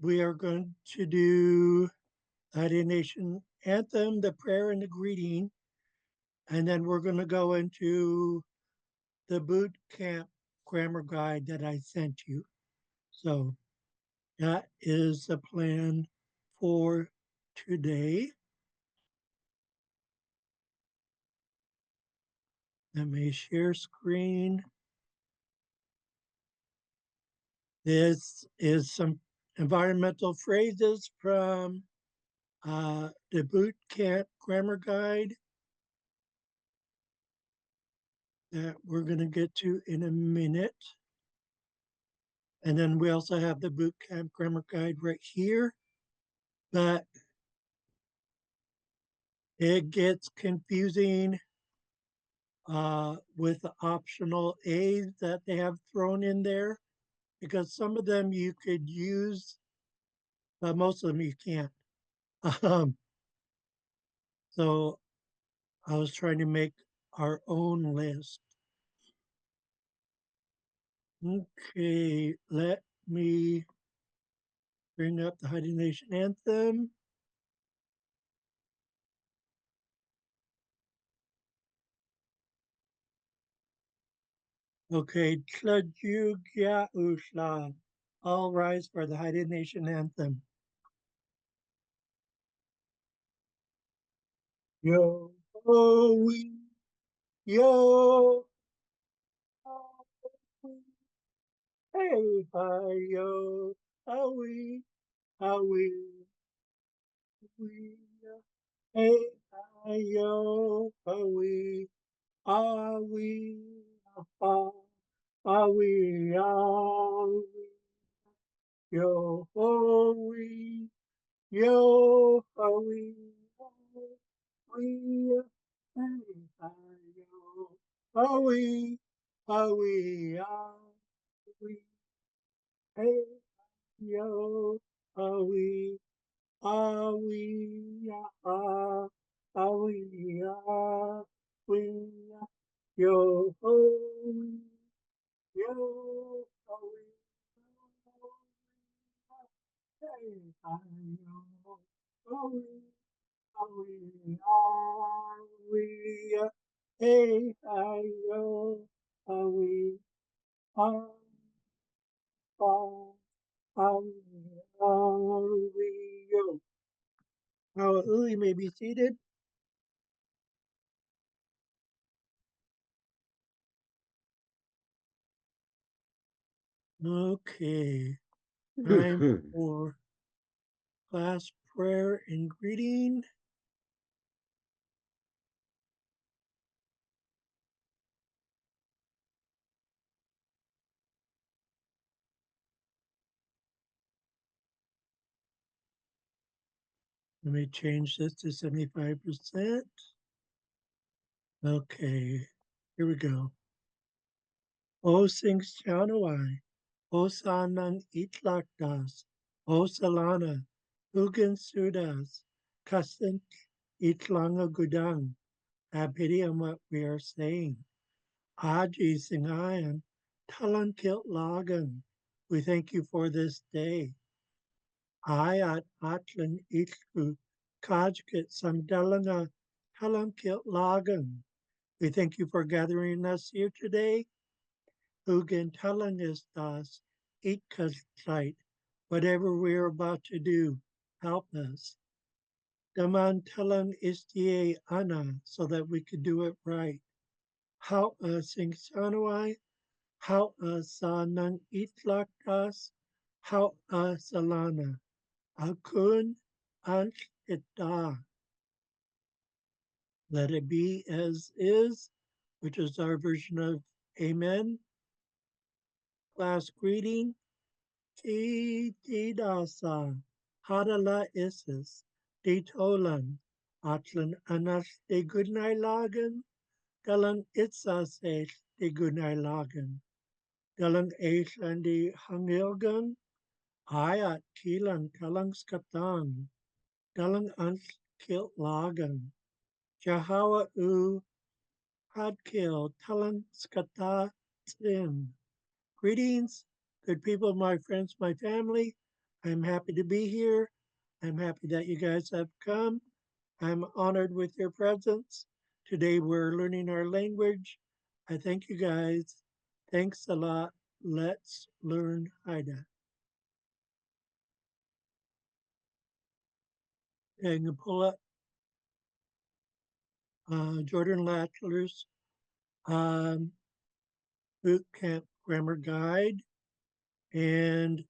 we are going to do the Nation anthem, the prayer, and the greeting. And then we're going to go into the boot camp grammar guide that I sent you. So that is the plan for today. Let me share screen. This is some environmental phrases from the boot camp grammar guide that we're going to get to in a minute. And then we also have the boot camp grammar guide right here. But it gets confusing with the optional A's that they have thrown in there because some of them you could use, but most of them you can't. Um, so I was trying to make our own list. Okay, let me bring up the Haida Nation anthem. Okay, Tlajugya Ushla. All rise for the Haida Nation anthem. Yo, oh, we, yo, oh, we, hey, hi, yo, how we, we, hey, hi, yo, how we, ah, we, ah, ah, we, ah, we, yo, oh, we, yo, how we, we, hey, hi, yo, how we, ah, we, hey, yo, how we, ah, we, ah, ah, we, ah, we, yo, oh, we, yo, oh, we, hey, hi, yo, oh, we, we, hey, hi, yo, we, ah, ah, we, yo. Now, Uli may be seated. Okay, time for class prayer and greeting. Let me change this to 75%. Okay, here we go. O sings Chanawai, O Sanang Itlakdas, O Salana, Ugan Sudas, Kasint Itlanga Gudang. Have pity on what we are saying. Aji Singayan, Talan Kilt Lagan. We thank you for this day. Ayat Atlan Itlu, Kajkit Samdalana, Talan Kilt Lagan. We thank you for gathering us here today. Ugan telling us das, Itkasite, whatever we're about to do, help us. Daman telling istie ana, so that we could do it right. How sing sanuai, how sanang itlaktas, how salana, akun anch ita. Let it be as is, which is our version of Amen. Class greeting. Tidasa, Hadala Isis, De Tolan, Atlan Anas de Goodnight Lagan, Galan Itzase de Goodnight Lagan, Galan Aishan de Hangilgan, Ayat Kilan Kalang Skatang, Galang Ans Kil Lagan, Jahawa U Hadkil Talan Skata Tim. Greetings, good people, my friends, my family. I'm happy to be here. I'm happy that you guys have come. I'm honored with your presence. Today we're learning our language. I thank you guys. Thanks a lot. Let's learn Haida. And you can pull up Jordan Latchler's um, Boot Camp Grammar Guide. And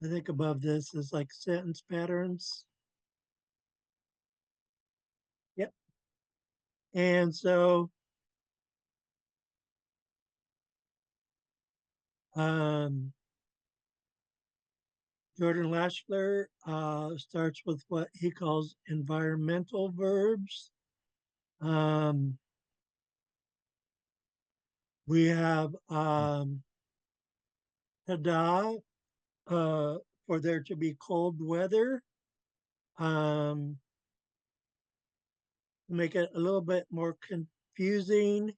I think above this is like sentence patterns. Yep. And so um, Jordan Lashler starts with what he calls environmental verbs. Um, we have tada, for there to be cold weather. To make it a little bit more confusing,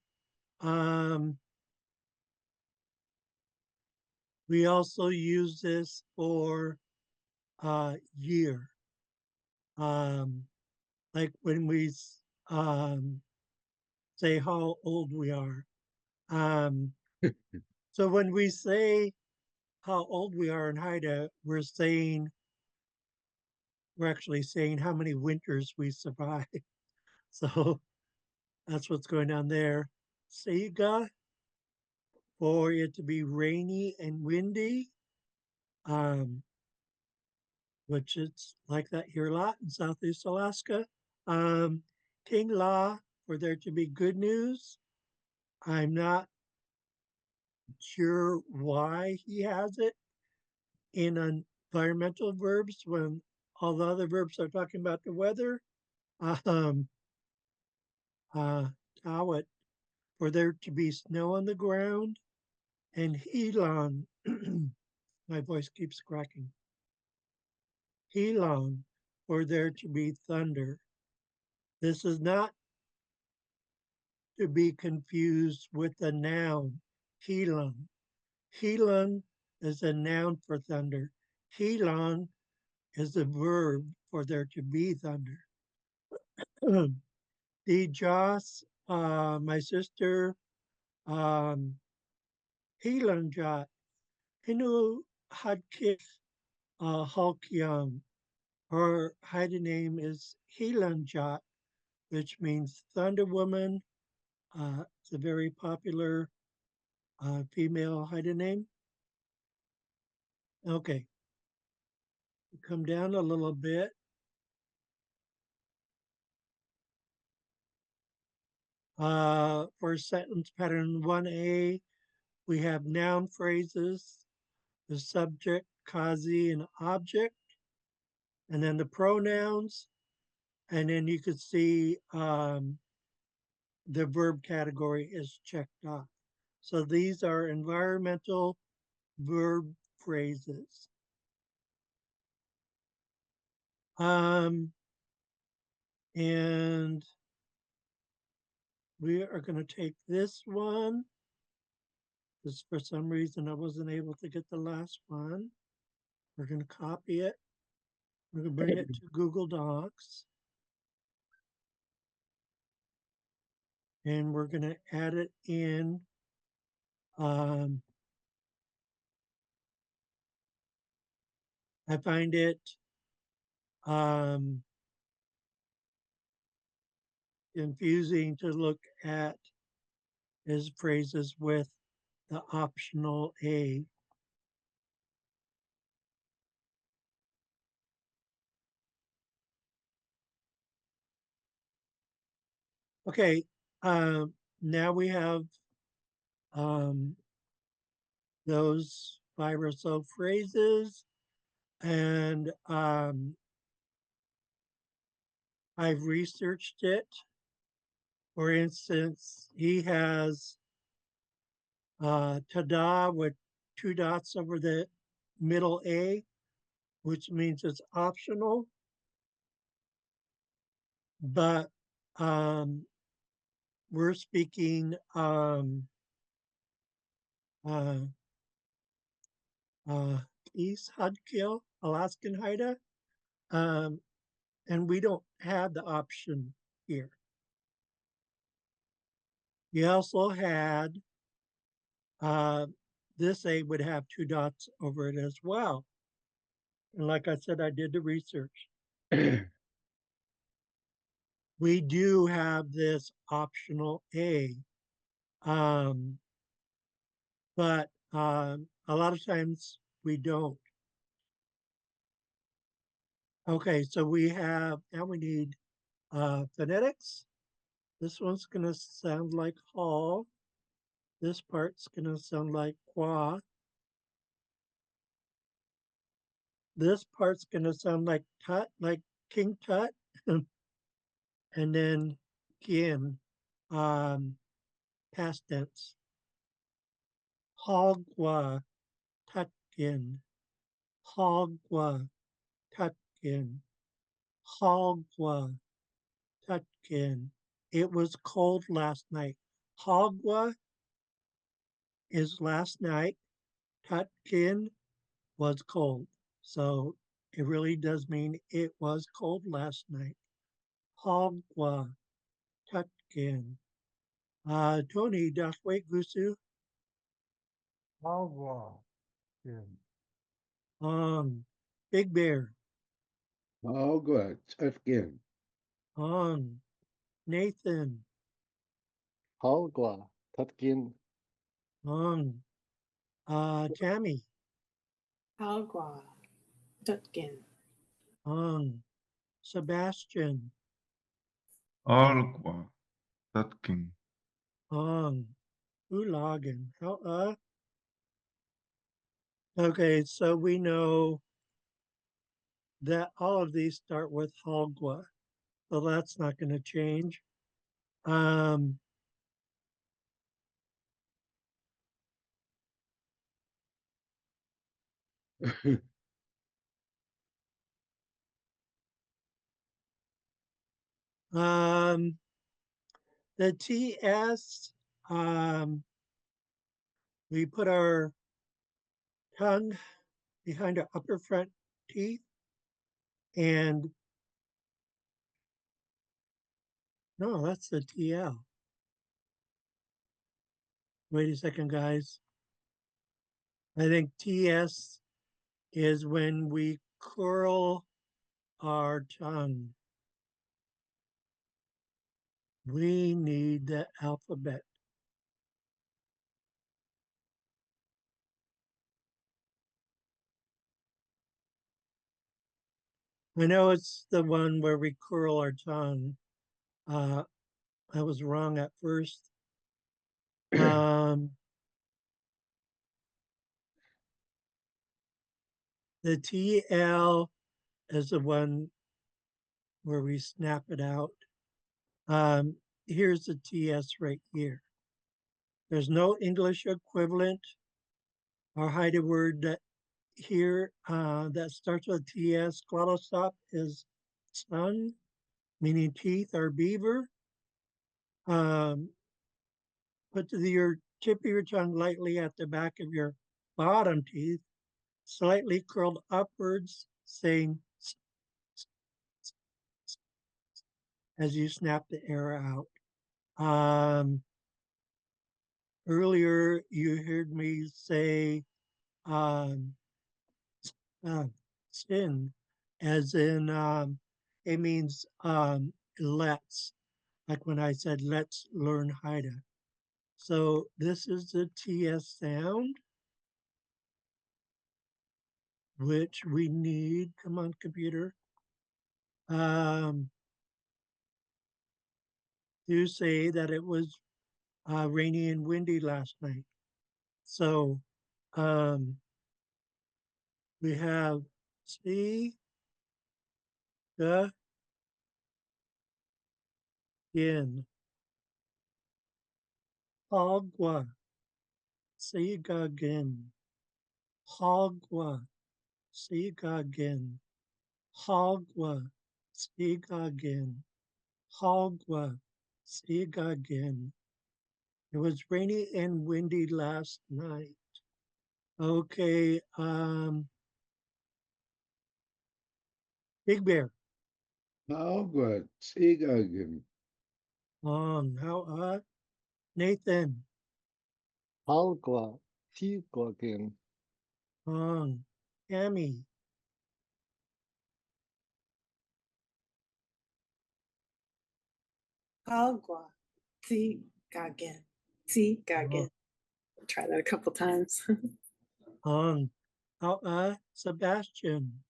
um, we also use this for year. Um, like when we um, say how old we are. Um, so when we say how old we are in Haida, we're actually saying how many winters we survived. So that's what's going on there. Seiga, for it to be rainy and windy, um, which it's like that here a lot in Southeast Alaska. Um, King La, for there to be good news. I'm not sure why he has it in environmental verbs when all the other verbs are talking about the weather. Um, uh, Tawat, for there to be snow on the ground, and Helan, my voice keeps cracking. Helan, for there to be thunder. This is not to be confused with the noun, Helan. Helan is a noun for thunder. Helan is a verb for there to be thunder. The Joss, my sister, um, Helanjat, Hinu Hadkif Halkyang. Her Haida name is Helanjat, which means Thunder Woman. It's a very popular female Haida name. Okay, come down a little bit. For sentence pattern 1A, we have noun phrases, the subject, kazi, and object, and then the pronouns. And then you could see the verb category is checked off. So these are environmental verb phrases. Um, and we are going to take this one because for some reason I wasn't able to get the last one. We're going to copy it. We're going to bring it to Google Docs. And we're going to add it in. I find it um, confusing to look at his phrases with the optional A. Okay, now we have um, those 5 or so phrases, and I've researched it. For instance, he has tada with 2 dots over the middle A, which means it's optional, but um, we're speaking uh, Xaad Kil, Alaskan Haida. Um, and we don't have the option here. You also had uh, this A would have two dots over it as well. And like I said, I did the research. We do have this optional A, um, but a lot of times we don't. Okay, so we have, and we need phonetics. This one's going to sound like hall. This part's going to sound like qua. This part's going to sound like tut, like King Tut. And then gin, um, past tense. Hogwa, tutkin. Hogwa, tutkin. Hogwa, tutkin. It was cold last night. Hogwa is last night. Tutkin was cold. So it really does mean it was cold last night. Hogwa, tutkin. Tony, das wait, Gusu. Agua. Good. Um, Big Bear. Agua, Tufkin. Nathan. Halgua. Tutkin. Um, Tammy. Algua, Tutkin, Sebastian. Alqua, Tatkin, Ulagan. Okay, so we know that all of these start with Halgwa. So that's not going to change. Um, um, the TS, we put our tongue behind our upper front teeth. And no, that's the TL. Wait a second, guys. I think TS is when we curl our tongue. We need the alphabet. I know it's the one where we curl our tongue. I was wrong at first. The TL is the one where we snap it out. Here's the TS right here. There's no English equivalent or Haida word that here that starts with TS. Glottostop is tongue, meaning teeth or beaver. Put your tip of your tongue lightly at the back of your bottom teeth, slightly curled upwards, saying as you snap the air out. Earlier, you heard me say um, sin, as in it means let's, like when I said let's learn Haida. So this is the TS sound, which we need. Come on, computer. To say that it was rainy and windy last night. So we have C, the, in, Hogwa, Sigagin, Hogwa, Sigagin, Hogwa, Sigagin, Hogwa, Sigagin. It was rainy and windy last night. Okay, Big Bear. Hogwarts, Sigagan. How Nathan. Hogwa, Tigwagen. Tammy. Agua. Zigagen. Zigagen. Try that a couple times. Sebastian.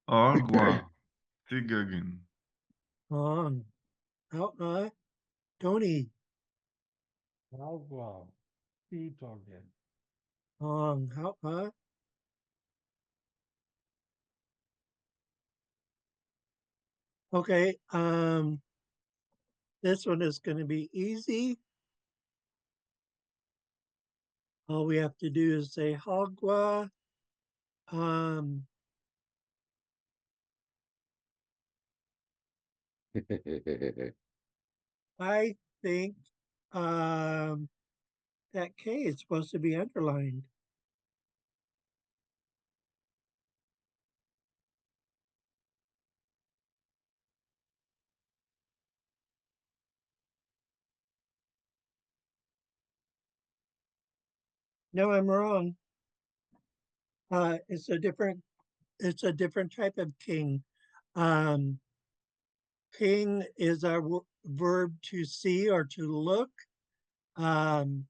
Agua, Tigagin. How Tony. Hogwa, Tigwagen. How okay, this one is going to be easy. All we have to do is say Hogwa. Um, I think that K is supposed to be underlined. No, I'm wrong. It's a different type of king. Um, king is a verb to see or to look. Um,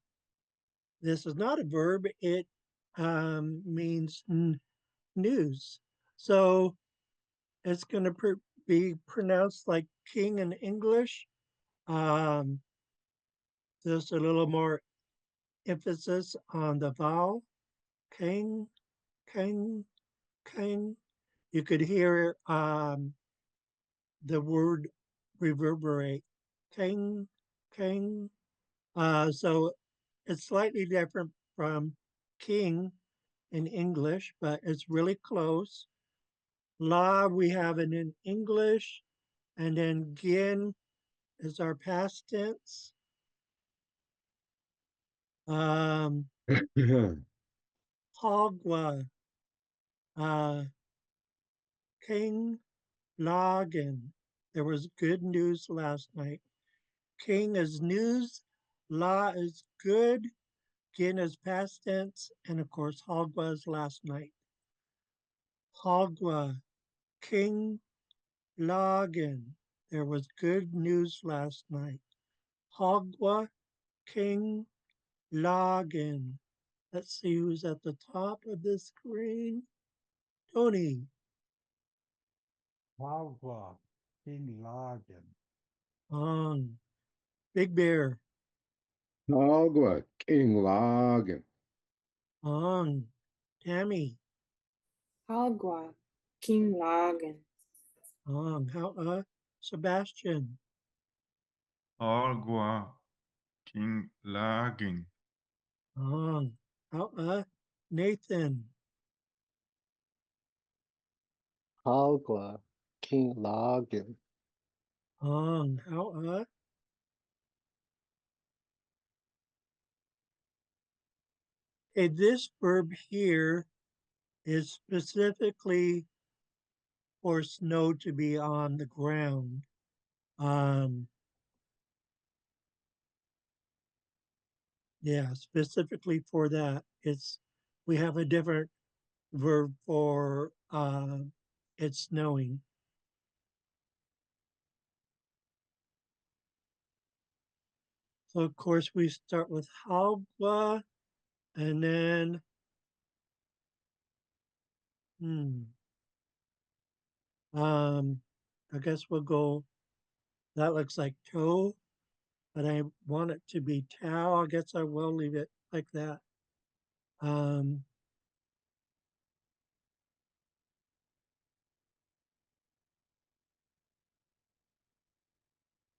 this is not a verb. It means news. So it's going to be pronounced like king in English. Um, there's a little more emphasis on the vowel. King, king, king. You could hear the word reverberate. King, king. So it's slightly different from king in English, but it's really close. La we have it in English, and then gin is our past tense. Hogwa, uh, King Logan. There was good news last night. King is news, La is good, Gin is past tense, and of course Hogwa is last night. Hogwa, King Logan. There was good news last night. Hogwa, King Logan. Let's see who's at the top of the screen. Tony. Hogwa, King Lagen. Big Bear. Hogwarts, King Logan. Tammy. Agua. King Lagen. Sebastian. Agua, King Lagin. Nathan. Hogwa, King Lagen. How okay, this verb here is specifically for snow to be on the ground. Um, yeah, specifically for that. We have a different verb for it's snowing. So of course we start with Hogwa and then I guess we'll go, that looks like toe, but I want it to be tau. I guess I will leave it like that. Um,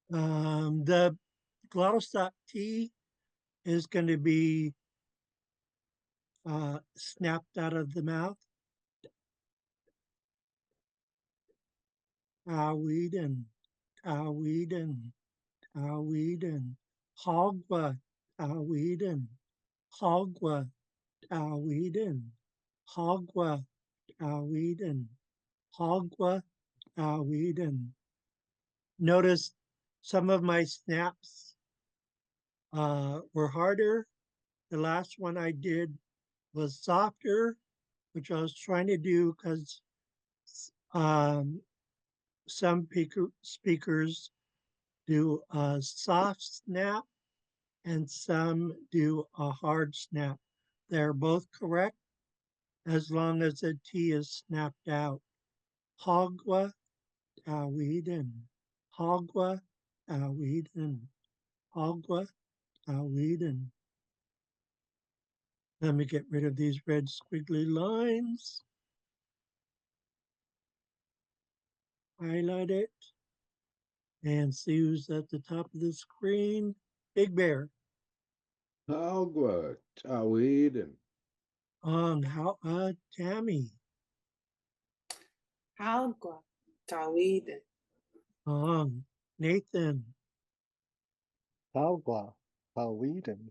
the glottal stop T is going to be snapped out of the mouth. Tawiden, Tawiden, Tawiden, Hogwa, Tawiden, Hogwa, Tawiden. Hogwa Tawiden. Hogwa Tawiden. Notice some of my snaps were harder. The last one I did was softer, which I was trying to do because um, some speakers do a soft snap and some do a hard snap. They're both correct as long as the T is snapped out. Hogwa Tawiden. Hogwa Tawiden. Hogwa Tawiden. Let me get rid of these red squiggly lines. Highlight it and see who's at the top of the screen. Big Bear. Agua, Tawiden. How Tammy. Agua. Tawiden. Nathan. Algwa, Hawiden.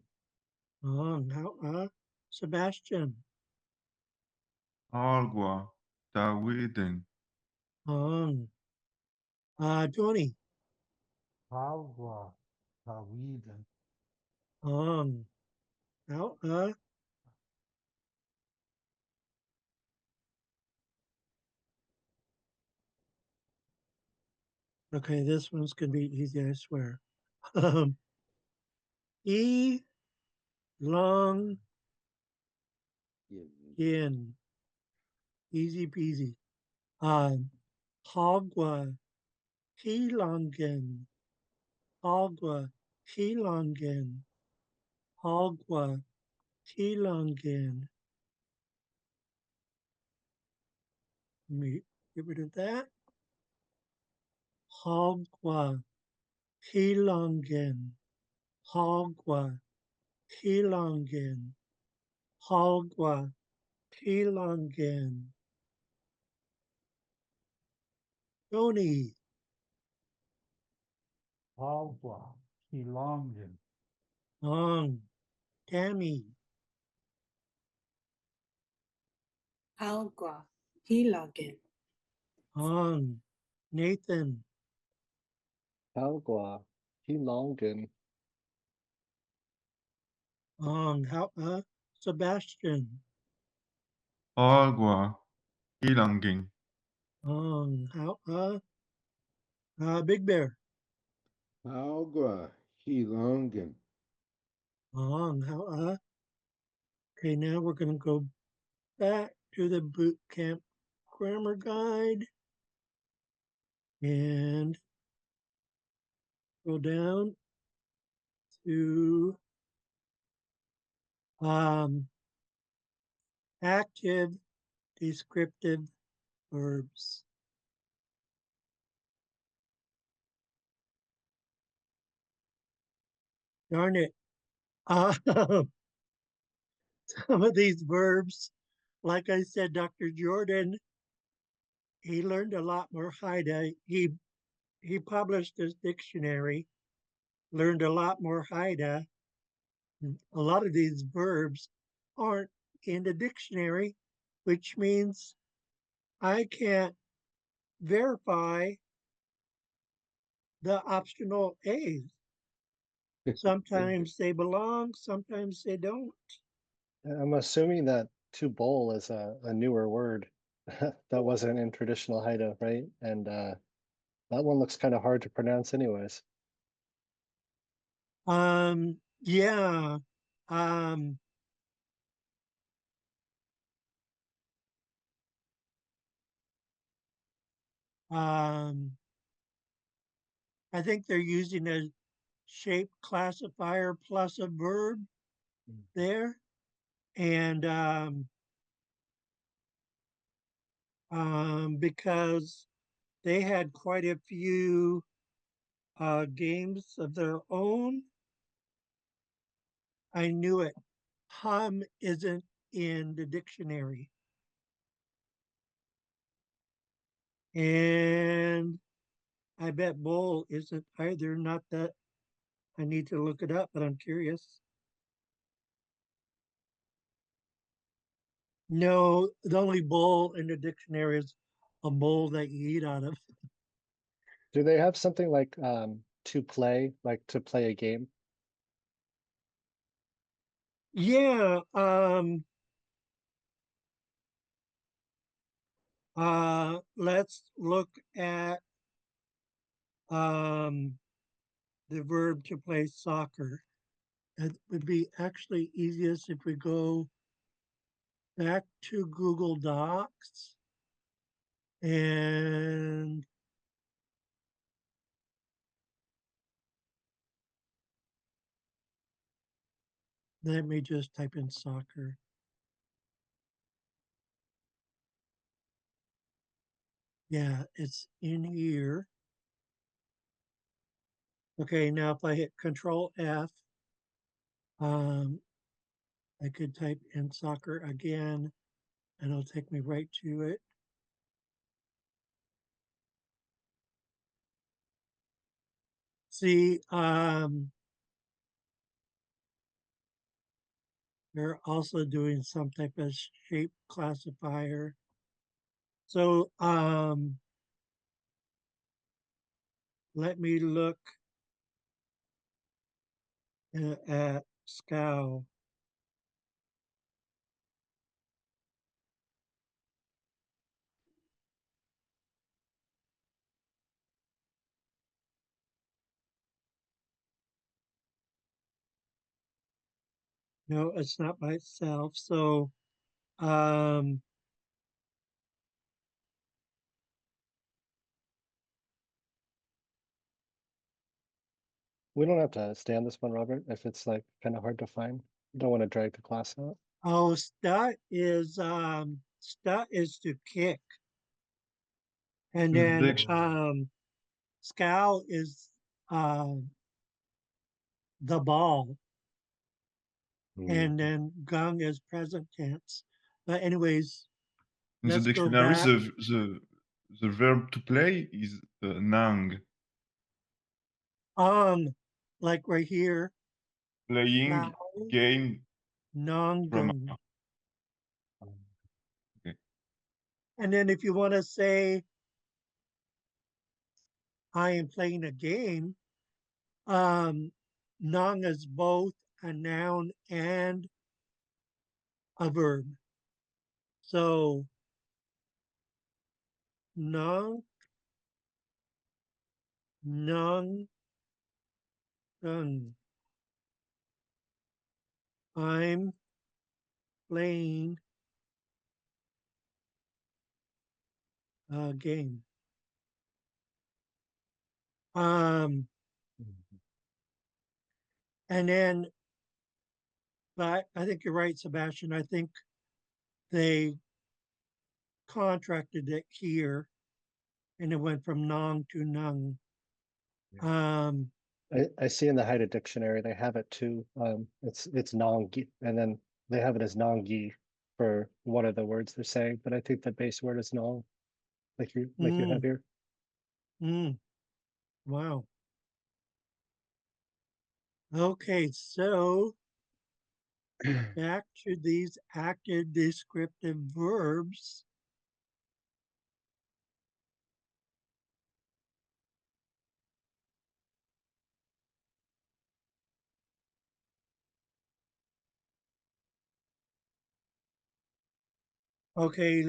How Sebastian. Agua. Tawiden. Tony. Algwa, Hawiden. How okay, this one's gonna be easy, I swear. E long in. Easy peasy. Hogwa Hilongen. Hogwa Hilongen. Hogwa Hilongen. Let me get rid of that. Hogwa Hilongen. Hogwa Hilongen. Hogwa Hilongen. Tony. Algwa, Kilongen. Tammy. Agua. Hilagin. Nathan. Algwa, Kilongen. How Sebastian. Agua. Ilangin. How Big Bear. Agua, Hilongen. How okay, now we're gonna go back to the boot camp grammar guide and go down to active descriptive verbs. Darn it. Some of these verbs, like I said, Dr. Jordan, he learned a lot more Haida. He published his dictionary, learned a lot more Haida. A lot of these verbs aren't in the dictionary, which means I can't verify the optional A's. Sometimes they belong, sometimes they don't. I'm assuming that to bowl is a newer word that wasn't in traditional Haida, right? And that one looks kind of hard to pronounce anyways. Yeah. Um, um, I think they're using a shape classifier plus a verb there. And because they had quite a few games of their own, I knew it. Hum isn't in the dictionary. And I bet bowl isn't either. Not that I need to look it up, but I'm curious. No, the only bowl in the dictionary is a bowl that you eat out of. Do they have something like like to play a game? Yeah, let's look at um the verb to play soccer. It would be actually easiest if we go back to Google Docs and let me just type in soccer. Yeah, it's in here. Okay, now if I hit Control F, um, I could type in soccer again and it'll take me right to it. See, they're also doing some type of shape classifier. So let me look at scow. No, it's not by itself. So um, We don't have to stay on this one, Robert, if it's like kind of hard to find. Don't want to drag the class out. oh, stut is to kick, and The then diction- scow is the ball, Mm. and then gung is present tense. But anyways, in the let's go dictionary, back. the verb to play is nang, Um, like right here, playing plow, game from. nongung. Okay. And then if you want to say I am playing a game, um, nong is both a noun and a verb. So nong, nong, gung. I'm playing a game. Um, and then, but I think you're right, Sebastian. I think they contracted it here and it went from nong to nung. Um, I see in the Haida dictionary they have it too. It's nongi, and then they have it as nongi for one of the words they're saying, but I think the base word is nong, like you have mm, here. mm, wow. Okay, so back to these active descriptive verbs. Okay,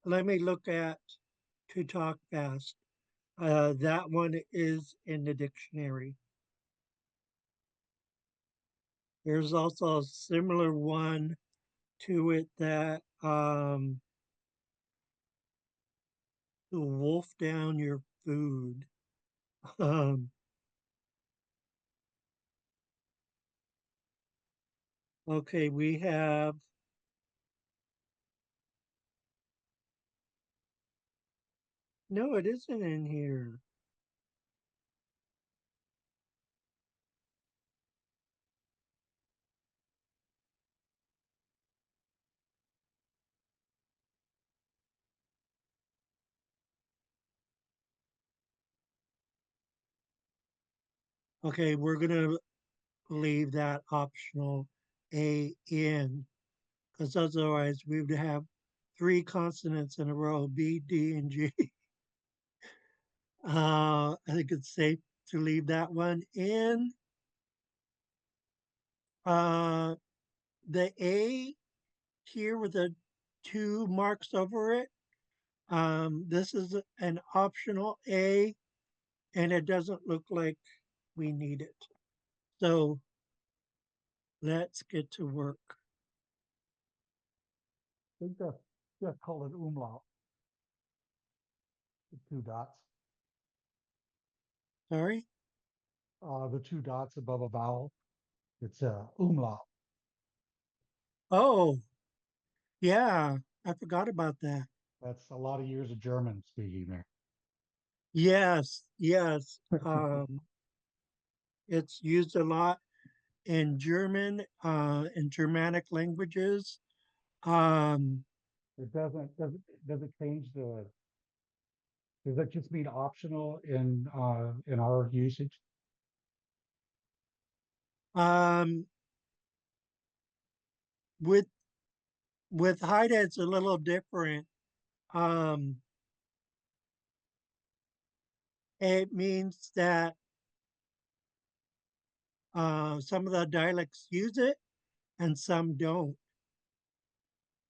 let me look at to talk fast. That one is in the dictionary. There's also a similar one to it that to wolf down your food. Um, okay, we have no, it isn't in here. Okay, we're gonna leave that optional A in because otherwise we would have three consonants in a row: B, D, and G. I think it's safe to leave that one in. The A here with the 2 marks over it. This is an optional A, and it doesn't look like we need it. So let's get to work. I think just call it umlaut. The 2 dots. Sorry? The 2 dots above a vowel. It's umlaut. Oh, yeah, I forgot about that. That's a lot of years of German speaking there. Yes, yes. It's used a lot in German, in Germanic languages. Um, It doesn't change the. Does that just mean optional in our usage? um, with Haida, it's a little different. Um, it means that some of the dialects use it and some don't.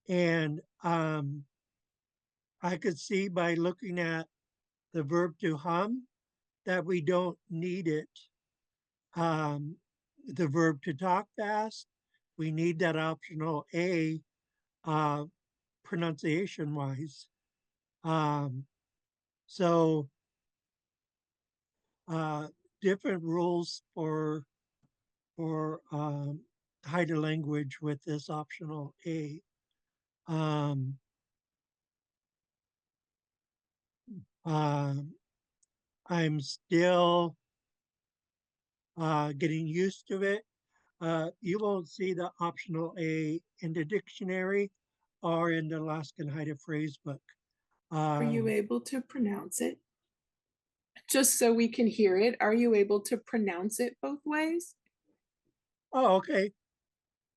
And I could see by looking at the verb to hum that we don't need it. The verb to talk fast, we need that optional A pronunciation wise. So different rules for Haida language with this optional A. Um, I'm still getting used to it. You won't see the optional A in the dictionary or in the Alaskan Haida phrase book. Are you able to pronounce it? Just so we can hear it, are you able to pronounce it both ways? Oh, okay.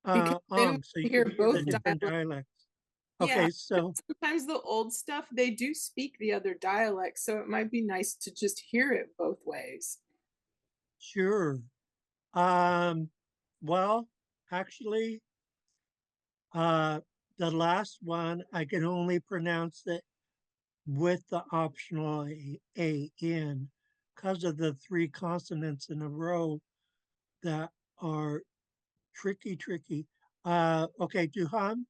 Because then So you we can hear hear the both different dialects. dialects. Yeah, Okay, so sometimes the old stuff, they do speak the other dialects, so it might be nice to just hear it both ways. sure. Well, actually, the last one I can only pronounce it with the optional A in because of the 3 consonants in a row that are tricky. Okay, Duhan,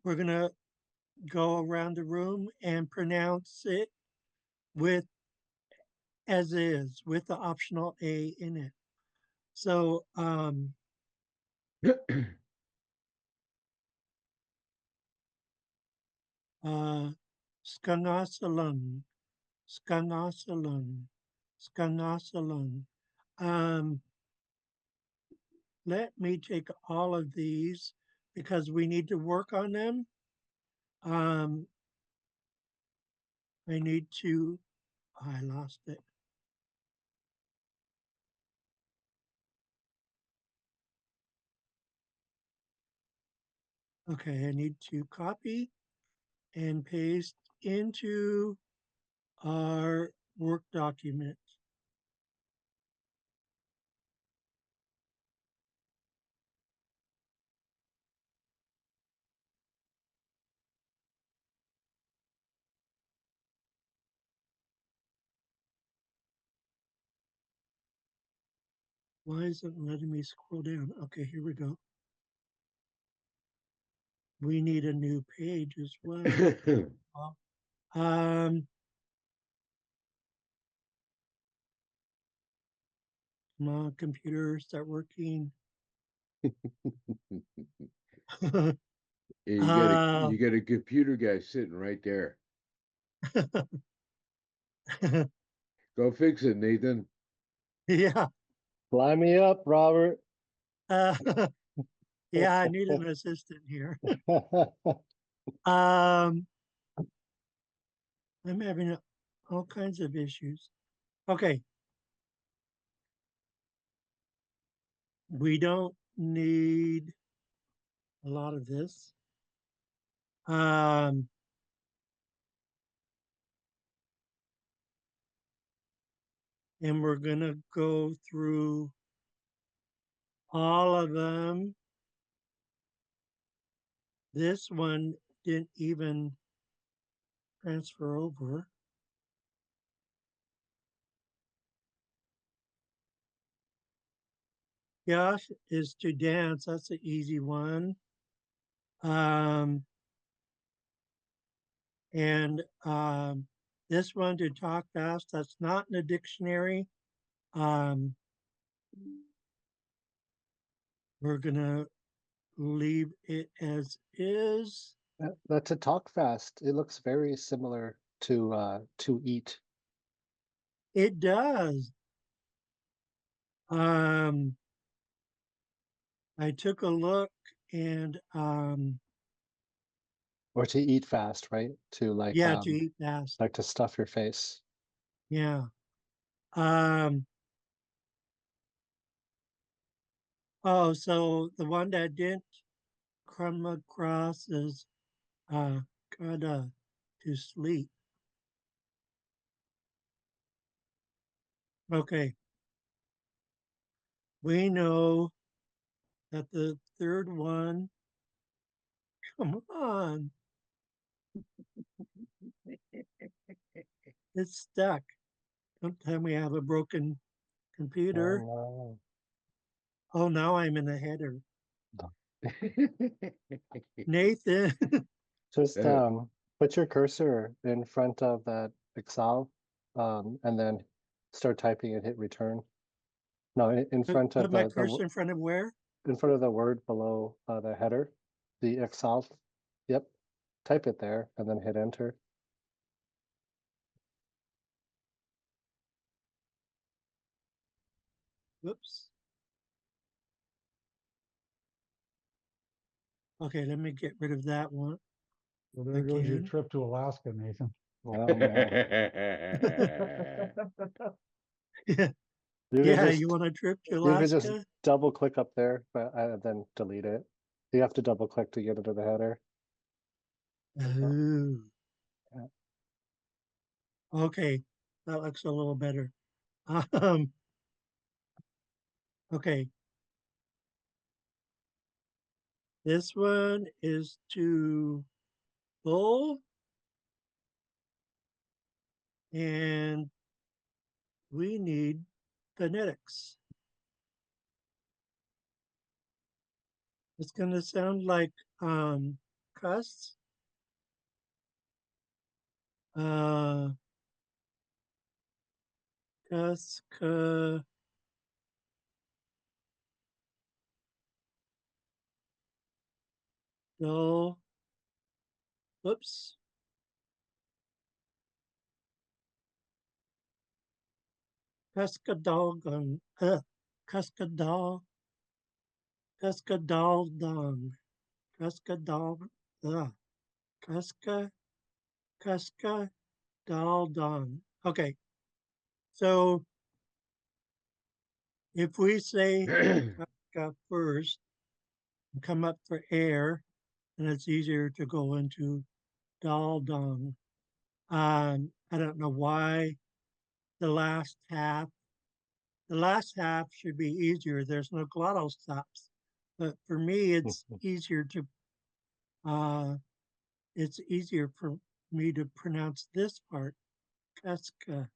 we're gonna go around the room and pronounce it with as is with the optional A in it. So Skangasalung, Skangasalung, Skangasalung. Let me take all of these because we need to work on them. I need to, I lost it. Okay, I need to copy and paste into our work document. Why is it letting me scroll down? Okay, here we go. We need a new page as well. Come on, computer, start working. You got a computer guy sitting right there. Go fix it, Nathan. Yeah. Fly me up, Robert. Yeah, I need an assistant here. I'm having all kinds of issues. Okay. We don't need a lot of this. And we're gonna go through all of them. This one didn't even transfer over. Gosh is to dance. That's an easy one. And this one to talk fast. That's not in the dictionary. We're gonna leave it as is. That's a talk fast. It looks very similar to eat. It does. I took a look and Or to eat fast, right? To like yeah, to eat fast. like to stuff your face. Yeah. Oh, so the one that didn't come across is kinda to sleep. Okay. We know that the third one, come on, it's stuck. Sometimes we have a broken computer. Oh, Oh, now I'm in a header. no. Nathan, Just Uh, put your cursor in front of that Excel, and then start typing and hit return. No, in front of put my cursor in front of where? in front of the word below the header, the Excel. Yep, type it there and then hit enter. Whoops. Okay, let me get rid of that one. Well, there goes your Again. trip to Alaska, Nathan. Oh no! You could Yeah, you just want a trip to you could just Alaska? double click up there, but then delete it. You have to double click to get into the header. Oh, Yeah. okay. That looks a little better. Um, okay. This one is to full, and we need phonetics. It's going to sound like cuss, cuss, dull, whoops. Cuskadalgon, cuskadal, cuskadaldong, cuskadal, cuska, cuskadaldong. Okay, so if we say cuska first and come up for air, then it's easier to go into daldong. I don't know why the last half should be easier. There's no glottal stops. But for me, it's easier for me to pronounce this part. Kuska.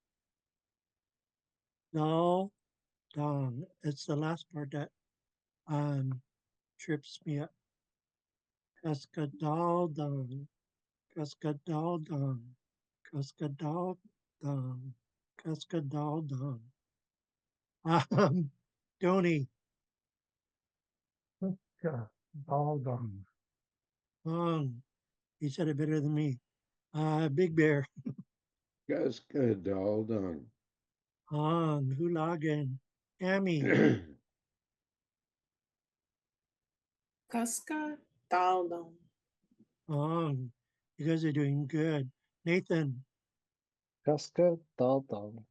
Dal dong. It's the last part that trips me up. Kuska dal dong. Kuska dal dong. Kuska dal dong. Kuska dal dong. Tony, Yeah, all done. he said it better than me. Big Bear, Kaskadaldon. Hulagan, Amy, Kaska Daldon. You guys are doing good. Nathan, Casca Daldong.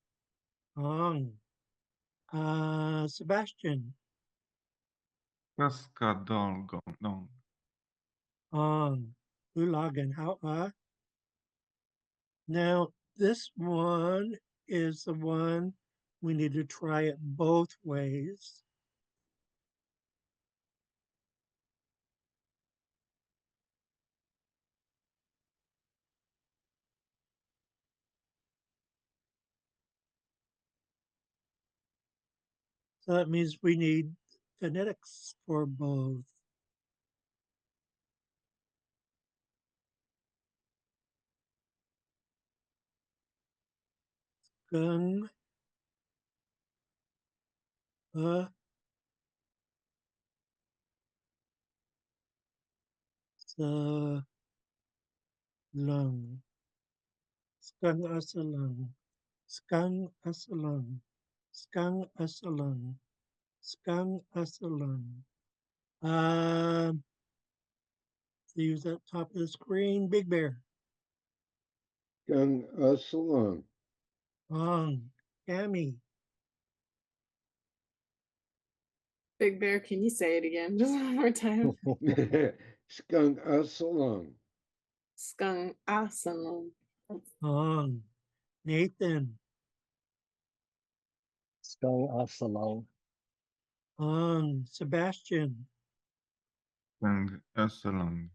Sebastian, Cascadon. Ulagan, how Now, this one is the one we need to try it both ways. So that means we need phonetics for both. Gun, sa, lung. Skang asalang. Skang asalang. Skang asalang. Skang asalang. See who's at top of the screen? Big Bear. Gung us along. Tammy. Big Bear, can you say it again just one more time? Skunk us along. Skung asalong. Nathan. Skung asalong. Sebastian. Sang us along.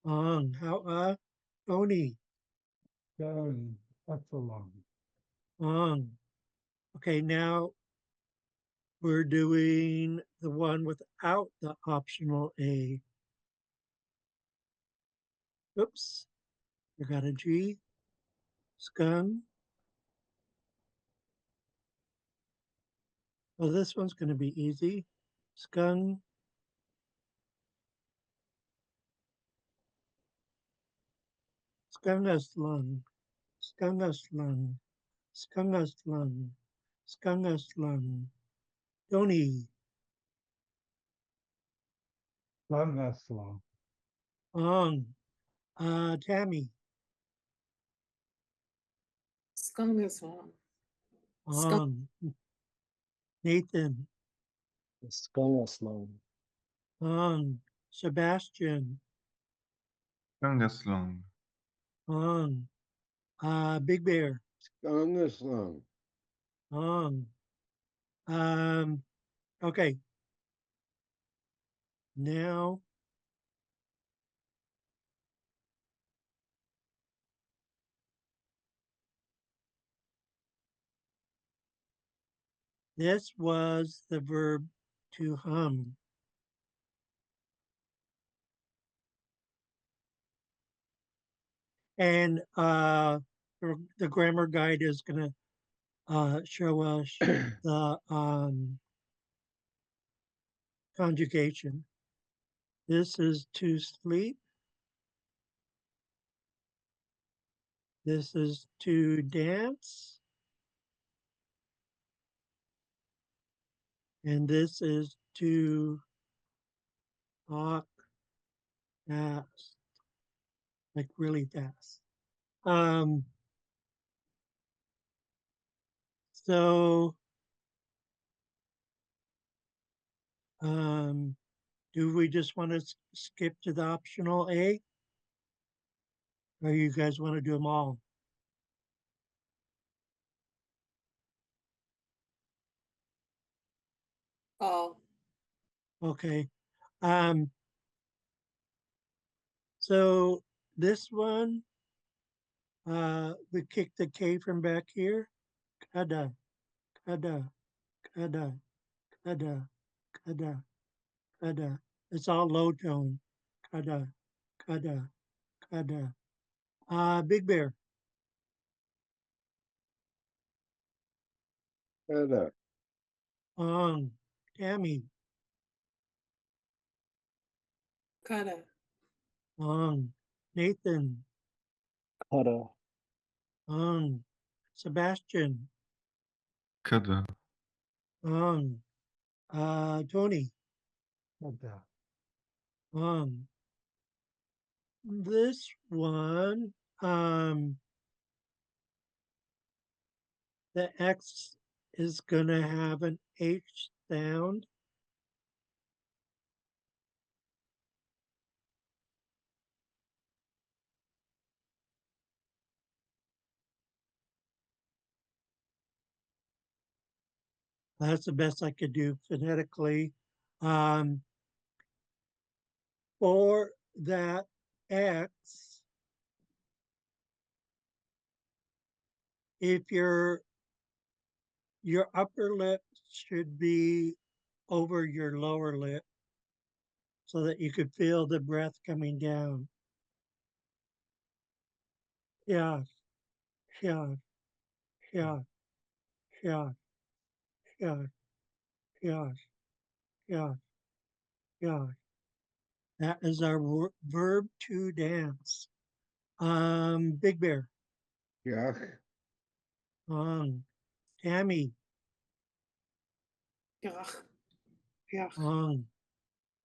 How Tony. Going, that's along. Okay, now we're doing the one without the optional A. Oops, forgot a G. Skung. Well, this one's going to be easy. Skung. Skungaslung. Skungaslung. Skungaslung. Skungaslung. Tony. Long, that's long. Ong. Tammy. Skung asalong. Ong. Nathan. Skung asalong. Ong. Sebastian. Sang us along. Ong. Big Bear. Skung us along. Ong. Okay. Now this was the verb to hum. And the grammar guide is going to show us the conjugation. This is to sleep. This is to dance. And this is to talk fast, like really fast. So do we just want to skip to the optional A? Or you guys want to do them all? Oh, Okay. So this one, we kick the K from back here. Kada, kada, kada, kada, kada, kada. It's all low tone. Kada, kada, kada. Big Bear. Kada. Tammy. kata. Nathan. Kata. Sebastian. Kada. Tony. Like that. This one, the X is gonna have an H sound. That's the best I could do phonetically. For that X, if your upper lip should be over your lower lip so that you could feel the breath coming down. Yeah, yeah, yeah, yeah, yeah, yeah, yeah, yeah. That is our verb to dance. Big Bear, Yuck. Tammy, Yuck. Yuck.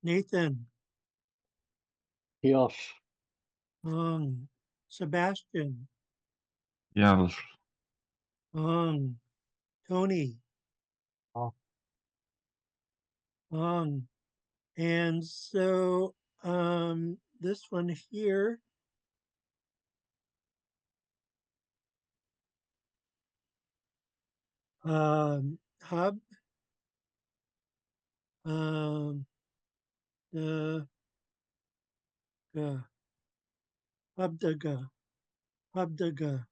Nathan, Yosh. Sebastian, Yes. Tony, Oh. and so this one here, hub, the hubdaga, hubdaga,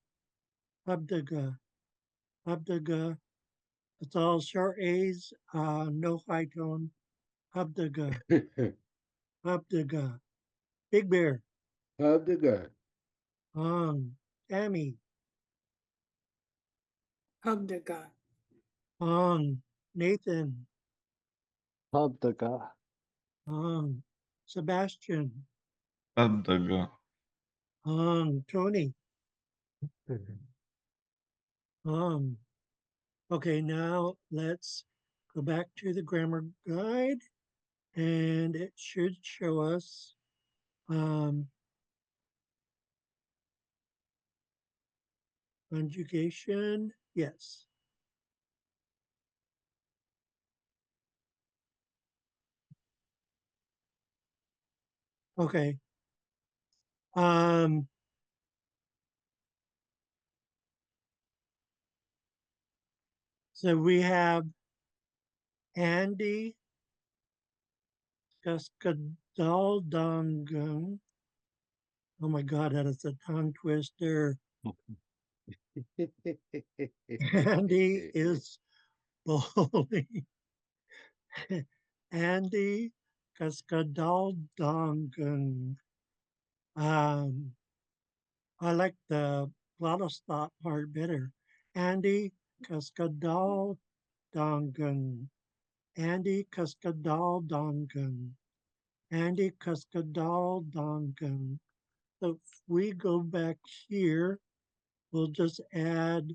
hubdaga, hubdaga. It's all short A's, no high tone. Hubdaga, hubdaga. Big Bear, How'd they go? Tammy, Hubdaga. Nathan, Hubdaga. Sebastian, Abdaga. Tony, okay, now let's go back to the grammar guide and it should show us conjugation. Yes. Okay. So we have Andy Kaskadaldangan. Oh my God, that is a tongue twister. Andy is bowling. Andy Kaskadaldangan. I like the glottal stop part better. Andy Kaskadaldangan. Andy Kaskadaldangan. Andy Kaskadaldangan. So if we go back here, we'll just add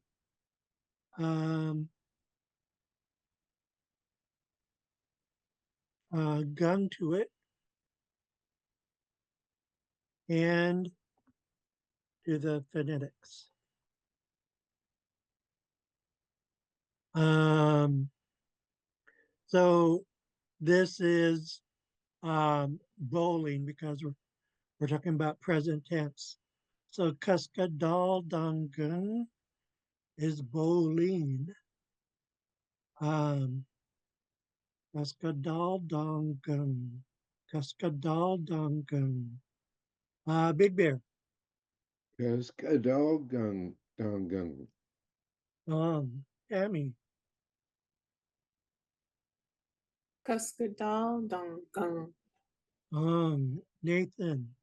gun to it and do the phonetics. So this is bowling because we're talking about present tense. So Kaskadaldangan is bowling. Kaskadaldangan. Kaskadaldangan. Big Bear. Cascadal gun, gun. Tammy. Kaskadal Dungang. Nathan.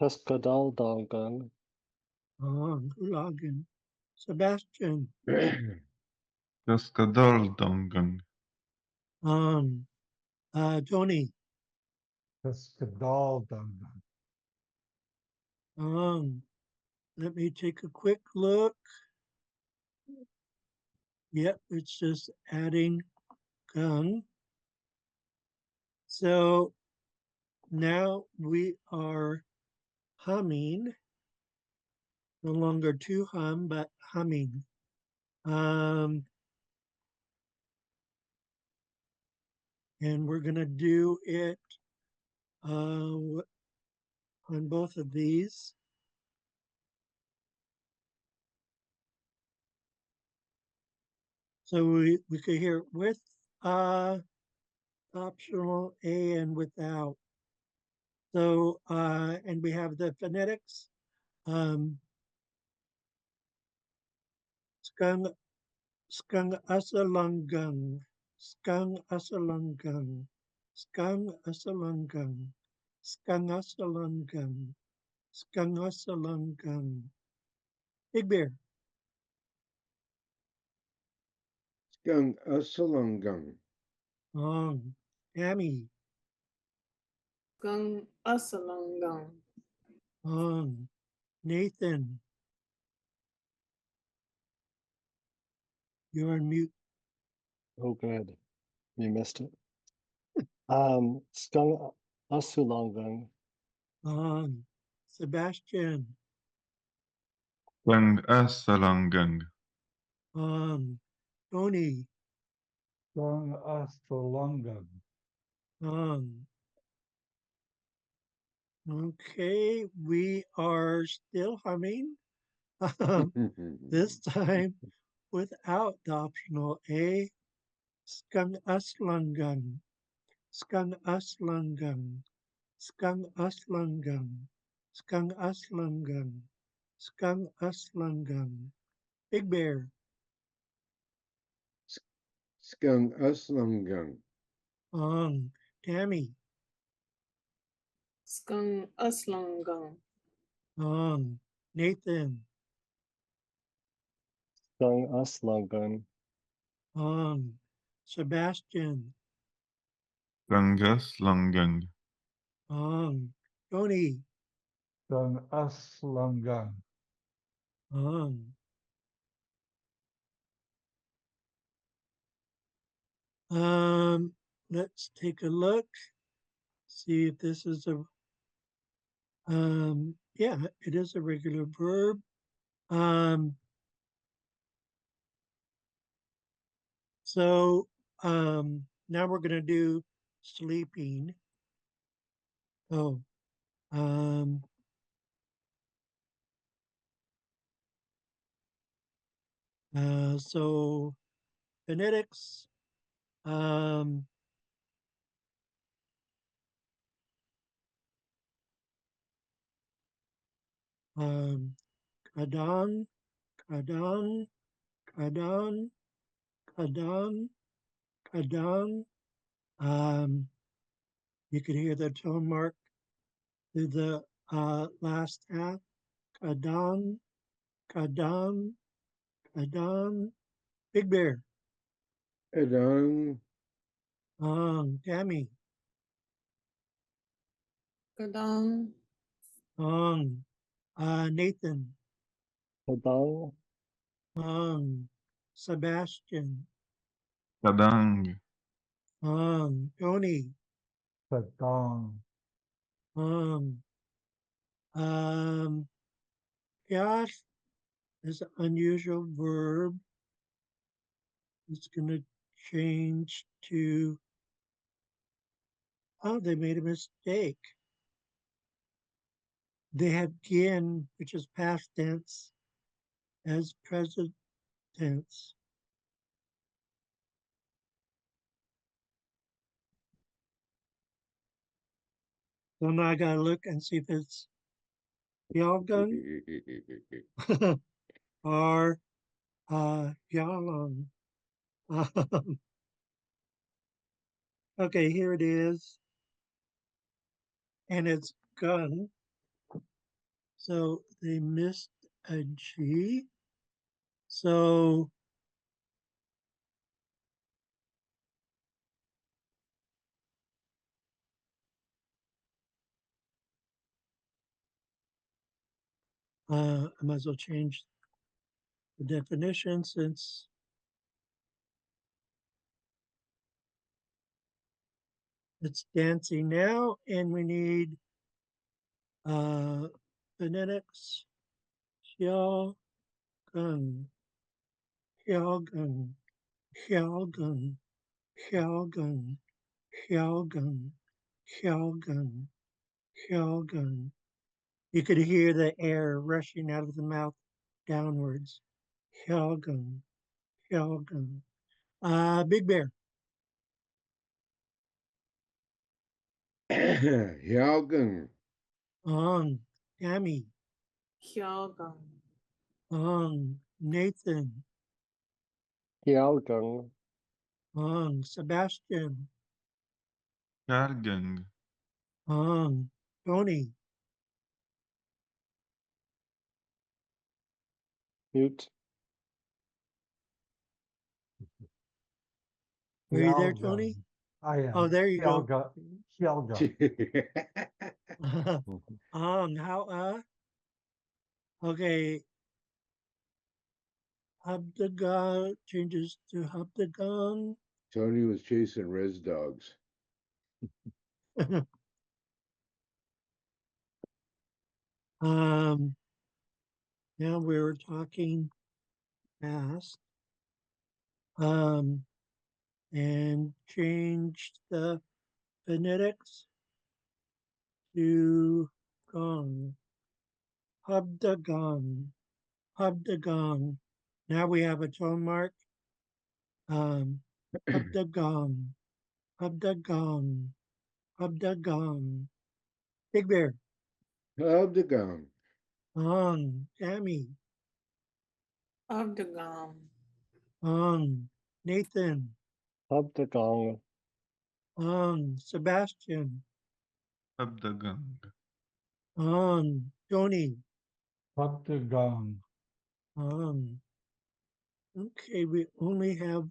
Kaskadaldangan. Hulagan. Sebastian. Kaskadaldongan. Tony. Kaskadaldangan. Let me take a quick look. Yep, it's just adding gun. So now we are humming, no longer to hum, but humming. And we're going to do it on both of these. So we could hear it with optional A and without. So and we have the phonetics. Skung skung asalungung. Skung asalungung. Skung asalungung. Skung asalungung. Skung asalungung. Big Bear. Skung Usalungung. Tammy. Gung usalungung. Nathan. You're on mute. Oh, good. You missed it. Skung Asulongung. Sebastian. Gang Asalangang. Tony. Going Astrolungan. Okay, we are still humming. This time without the optional A. Skung Aslungun. Skung Aslungun. Skung Aslungun. Skung Aslungun. Skung Aslungun. Big Bear. Skung Uslungung. Tammy. Skung uslungung. Nathan. Skung Aslungun. Sebastian. Gangas Langang. Tony. Going Aslungan. Let's take a look. See if this is a yeah, it is a regular verb. So now we're gonna do sleeping. Oh, so phonetics. Kadang, kadang, kadang, kadang, kadang. You can hear the tone mark through the last half. Kadang, kadang, kadang. Big Bear. Edang. Tammy. Gadong. Nathan. Padang. Sebastian. Kadang. Tony. Sagong. Gosh, is an unusual verb. It's gonna change to, oh, they made a mistake. They have gin, which is past tense, as present tense. So now I gotta look and see if it's Yalgun or Yalung. Okay, here it is. And it's gun. So they missed a G. So I might as well change the definition since it's dancing now, and we need phonetics. Xiao gun, xiao gun, xiao gun, xiao gun, xiao gun, xiao gun, xiao gun. You could hear the air rushing out of the mouth downwards. Xiao gun, xiao gun. Big Bear. Hyalgung. Tammy. Hyalgung. Nathan. Hyalgung. Sebastian. Kalgang. Tony. Mute. Are you there, Tony? I am. Oh, there you go. Hyalga. How okay. Hubdagon changes to Hubdagon. Tony was chasing res dogs. Now we were talking fast. And changed the phonetics to gong. Hubdagon. Hubdagon. Now we have a tone mark. Hubdagon. Hubdagon. Hubdagon. Big Bear. Hubdagon. Tammy. Abdagam. Nathan. Hubdagong. Sebastian. Abdagang. Tony. Hubdagon. Okay, we only have a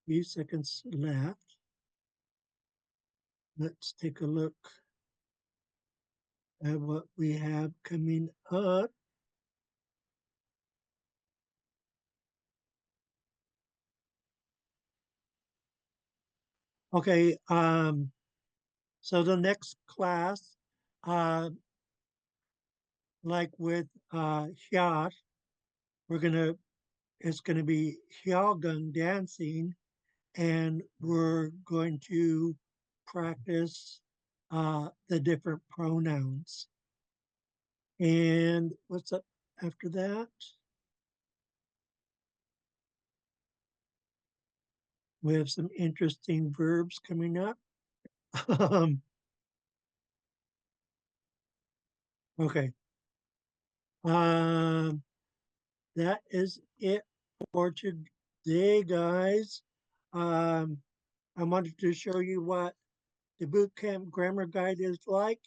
few seconds left. Let's take a look at what we have coming up. Okay, so the next class, like with Xaad, it's gonna be Xiaogung dancing, and we're going to practice the different pronouns. And what's up after that? We have some interesting verbs coming up. Okay. That is it for today, guys. I wanted to show you what the bootcamp grammar guide is like,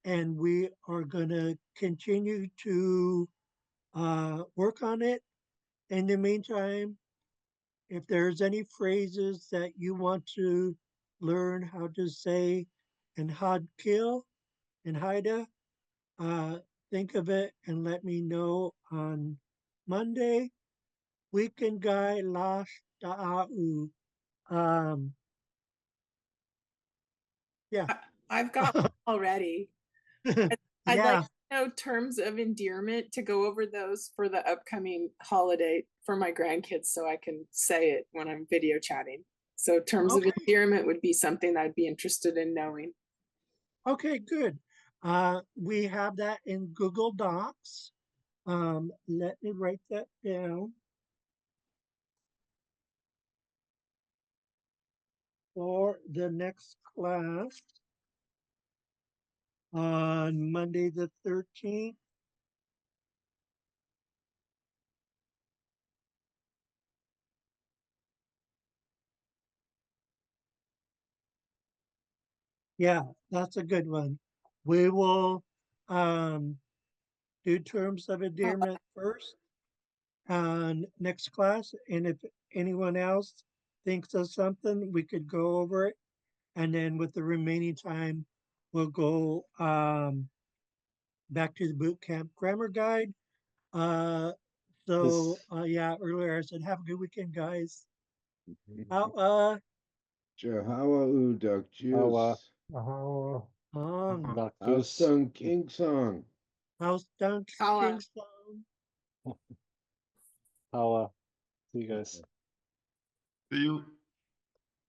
and we are going to continue to work on it. In the meantime, if there's any phrases that you want to learn how to say in Xaad Kil and Haida, think of it and let me know on Monday. Weekend guy las ta'au. Yeah. I've got one already. I'd like Yeah. to know terms of endearment to go over those for the upcoming holiday for my grandkids so I can say it when I'm video chatting. So terms of Okay. endearment would be something I'd be interested in knowing. Okay, good. We have that in Google Docs. Let me write that down for the next class on Monday the 13th. Yeah, that's a good one. We will do terms of endearment first on next class. And if anyone else thinks of something, we could go over it. And then with the remaining time, we'll go back to the boot camp grammar guide. Yeah, earlier I said, have a good weekend, guys. Jahawa Udak Awa. Juice. Docus. Austin King Song. House down Kala. Kingston. Awa. See you guys. See you.